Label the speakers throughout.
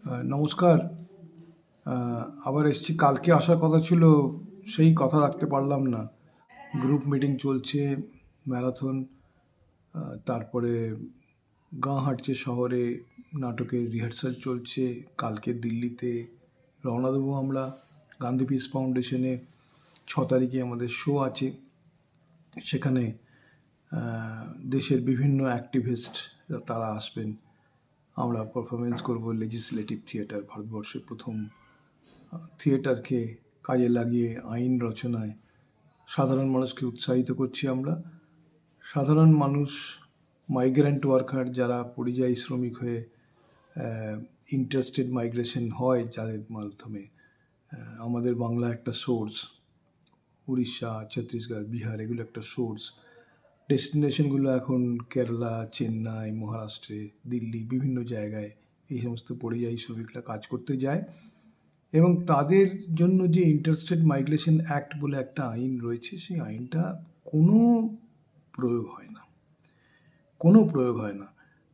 Speaker 1: নমস্কার। আবার এসছি। কালকে আসার কথা ছিল, সেই কথা রাখতে পারলাম না। গ্রুপ মিটিং চলছে, ম্যারাথন, তারপরে গাঁ হাঁটছে শহরে, নাটকের রিহার্সাল চলছে। কালকে দিল্লিতে রওনা দেবো আমরা। গান্ধী পিস ফাউন্ডেশনে 6 তারিখে আমাদের শো আছে। সেখানে দেশের বিভিন্ন অ্যাক্টিভিস্ট তারা আসবেন। আমরা পারফরমেন্স করব লেজিসলেটিভ থিয়েটার, ভারতবর্ষের প্রথম থিয়েটারকে কাজে লাগিয়ে আইন রচনায় সাধারণ মানুষকে উৎসাহিত করছি আমরা। সাধারণ মানুষ, মাইগ্রেন্ট ওয়ার্কার, যারা পরিযায়ী শ্রমিক হয়ে ইন্টারস্টেট মাইগ্রেশন হয়, যাদের মাধ্যমে আমাদের বাংলা একটা সোর্স, উড়িষ্যা, ছত্তিশগড়, বিহার এগুলো একটা সোর্স। ডেস্টিনেশনগুলো এখন কেরালা, চেন্নাই, মহারাষ্ট্রে, দিল্লি, বিভিন্ন জায়গায় এই সমস্ত পরিযায়ী শ্রমিকরা কাজ করতে যায়। এবং তাদের জন্য যে ইন্টারস্টেট মাইগ্রেশন অ্যাক্ট বলে একটা আইন রয়েছে, সেই আইনটা কোনো প্রয়োগ হয় না, কোনো প্রয়োগ হয় না।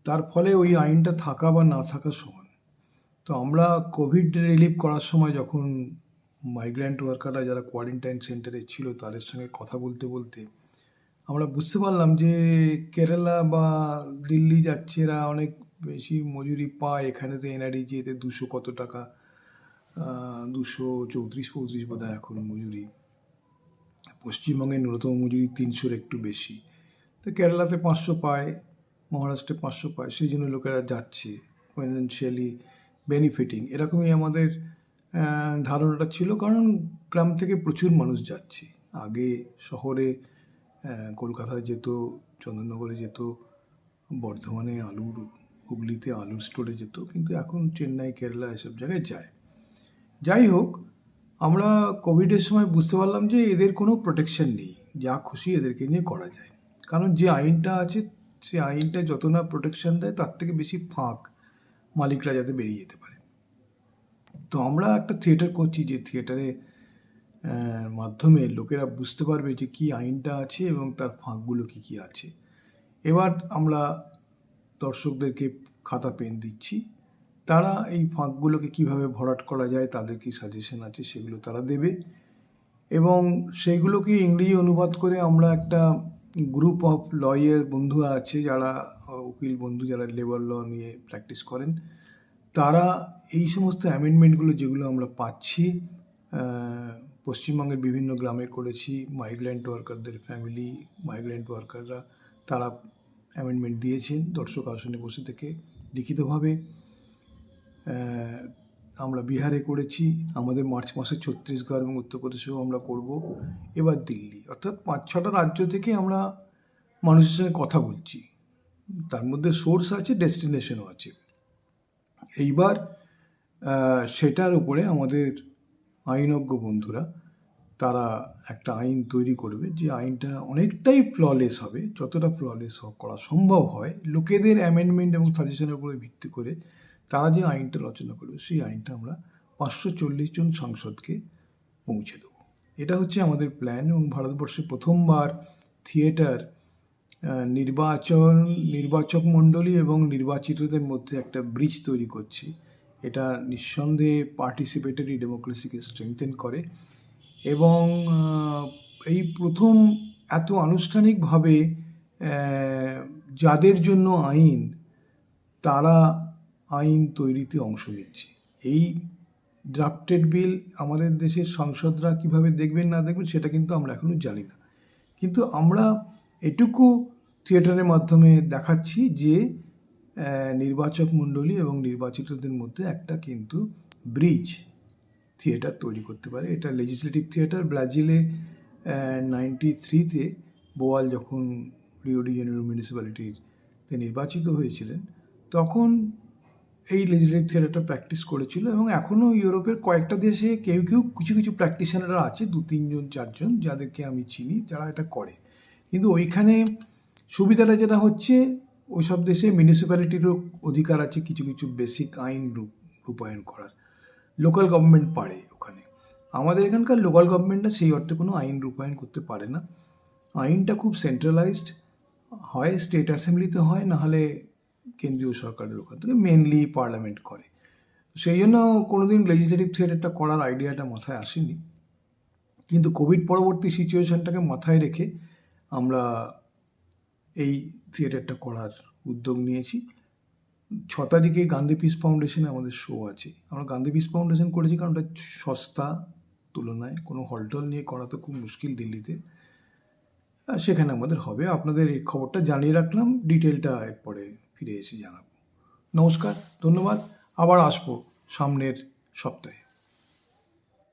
Speaker 1: তার ফলে ওই আইনটা থাকা বা না থাকা সমান। তো আমরা কোভিড রিলিফ করার সময় যখন মাইগ্রেন্ট ওয়ার্কাররা যারা কোয়ারেন্টাইন সেন্টারে ছিল তাদের সঙ্গে কথা বলতে বলতে আমরা বুঝতে পারলাম যে কেরালা বা দিল্লি যাচ্ছে এরা অনেক বেশি মজুরি পায়। এখানে তো এনআরইজিতে 200 কত টাকা, 234-35 বোধ হয় এখন মজুরি। পশ্চিমবঙ্গে ন্যূনতম মজুরি 300-র একটু বেশি। তো কেরালাতে 500 পায়, মহারাষ্ট্রে 500 পায়, সেই জন্য লোকেরা যাচ্ছে, ফাইন্যান্সিয়ালি বেনিফিটিং। এরকমই আমাদের ধারণাটা ছিল, কারণ গ্রাম থেকে প্রচুর মানুষ যাচ্ছে। আগে শহরে কলকাতায় যেত, চন্দননগরে যেত, বর্ধমানে আলুর, হুগলিতে আলুর স্টোরে যেত, কিন্তু এখন চেন্নাই, কেরালা এসব জায়গায় যায়। যাই হোক, আমরা কোভিডের সময় বুঝতে পারলাম যে এদের কোনো প্রোটেকশন নেই, যা খুশি এদেরকে নিয়ে করা যায়। কারণ যে আইনটা আছে, সে আইনটা যত না প্রোটেকশন দেয়, তার থেকে বেশি ফাঁক মালিকরা যাতে বেরিয়ে যেতে পারে। তো আমরা একটা থিয়েটার করছি, যে থিয়েটারে মাধ্যমে লোকেরা বুঝতে পারবে যে কী আইনটা আছে এবং তার ফাঁকগুলো কী কী আছে। এবার আমরা দর্শকদেরকে খাতা পেন দিচ্ছি, তারা এই ফাঁকগুলোকে কিভাবে ভরাট করা যায়, তাদের কি সাজেশন আছে সেগুলো তারা দেবে। এবং সেইগুলোকে ইংরেজি অনুবাদ করে আমরা একটা গ্রুপ অফ লয়ার বন্ধুরা আছে, যারা উকিল বন্ধু, যারা লেবার ল নিয়ে প্র্যাকটিস করেন, তারা এই সমস্ত অ্যামেন্ডমেন্টগুলো যেগুলো আমরা পাচ্ছি, পশ্চিমবঙ্গের বিভিন্ন গ্রামে করেছি, মাইগ্রেন্ট ওয়ার্কারদের ফ্যামিলি, মাইগ্রেন্ট ওয়ার্কাররা তারা অ্যামেন্ডমেন্ট দিয়েছেন দর্শক আসনে বসে থেকে লিখিতভাবে। আমরা বিহারে করেছি, আমাদের মার্চ মাসে ছত্তিশগড় এবং উত্তরপ্রদেশেও আমরা করব, এবার দিল্লি, অর্থাৎ 5-6টা রাজ্য থেকে আমরা মানুষের সঙ্গে কথা বলছি। তার মধ্যে সোর্স আছে, ডেস্টিনেশনও আছে। এইবার সেটার উপরে আমাদের আইনজ্ঞ বন্ধুরা তারা একটা আইন তৈরি করবে, যে আইনটা অনেকটাই ফ্ললেস হবে, যতটা ফ্ললেস করা সম্ভব হয়। লোকেদের অ্যামেন্ডমেন্ট এবং সাজেশনের উপরে ভিত্তি করে তারা যে আইনটা রচনা করবে, সেই আইনটা আমরা 540 জন সাংসদকে পৌঁছে দেবো। এটা হচ্ছে আমাদের প্ল্যান। এবং ভারতবর্ষে প্রথমবার থিয়েটার নির্বাচক মণ্ডলী এবং নির্বাচিতদের মধ্যে একটা ব্রিজ তৈরি করছি। এটা নিঃসন্দেহে পার্টিসিপেটরি ডেমোক্রেসিকে স্ট্রেংথেন করে। এবং এই প্রথম এত আনুষ্ঠানিকভাবে যাদের জন্য আইন, তারা আইন তৈরিতে অংশ নিচ্ছে। এই ড্রাফটেড বিল আমাদের দেশের সংসদরা কিভাবে দেখবেন না দেখবেন সেটা কিন্তু আমরা এখনও জানি না, কিন্তু আমরা এটুকু থিয়েটারের মাধ্যমে দেখাচ্ছি যে নির্বাচক মণ্ডলী এবং নির্বাচিতদের মধ্যে একটা কিন্তু ব্রিজ থিয়েটার তৈরি করতে পারে। এটা লেজিসলেটিভ থিয়েটার। ব্রাজিলে 93-তে বোয়াল যখন রিও ডি জেনেরো মিউনিসিপ্যালিটিতে নির্বাচিত হয়েছিলেন, তখন এই লেজিসলেটিভ থিয়েটারটা প্র্যাকটিস করেছিল। এবং এখনও ইউরোপের কয়েকটা দেশে কিছু কিছু প্র্যাকটিশনাররা আছে, 2-3 জন 4 জন, যাদেরকে আমি চিনি, যারা এটা করে। কিন্তু ওইখানে সুবিধাটা যেটা হচ্ছে, ওই সব দেশে মিউনিসিপ্যালিটিরও অধিকার আছে কিছু কিছু বেসিক আইন রূপায়ণ করার। লোকাল গভর্নমেন্ট পারে ওখানে। আমাদের এখানকার লোকাল গভর্নমেন্টটা সেই অর্থে কোনো আইন রূপায়ণ করতে পারে না। আইনটা খুব সেন্ট্রালাইজড হয়, স্টেট অ্যাসেম্বলিতে হয়, নাহলে কেন্দ্রীয় সরকারের ওখান থেকে মেনলি পার্লামেন্ট করে। সেই জন্য কোনোদিন লেজিসলেটিভ থিয়েটারটা করার আইডিয়াটা মাথায় আসেনি, কিন্তু কোভিড পরবর্তী সিচুয়েশনটাকে মাথায় রেখে আমরা এই থিয়েটারটা করার উদ্যোগ নিয়েছি। 6 তারিখে গান্ধী পিস ফাউন্ডেশনে আমাদের শো আছে। আমরা গান্ধী পিস ফাউন্ডেশন করেছি কারণ ওটা সস্তা তুলনায়, কোনো হল টল নিয়ে করা তো খুব মুশকিল দিল্লিতে। আর সেখানে আমাদের হবে। আপনাদের এই খবরটা জানিয়ে রাখলাম, ডিটেলটা এরপরে ফিরে এসে জানাবো। নমস্কার, ধন্যবাদ। আবার আসবো সামনের সপ্তাহে।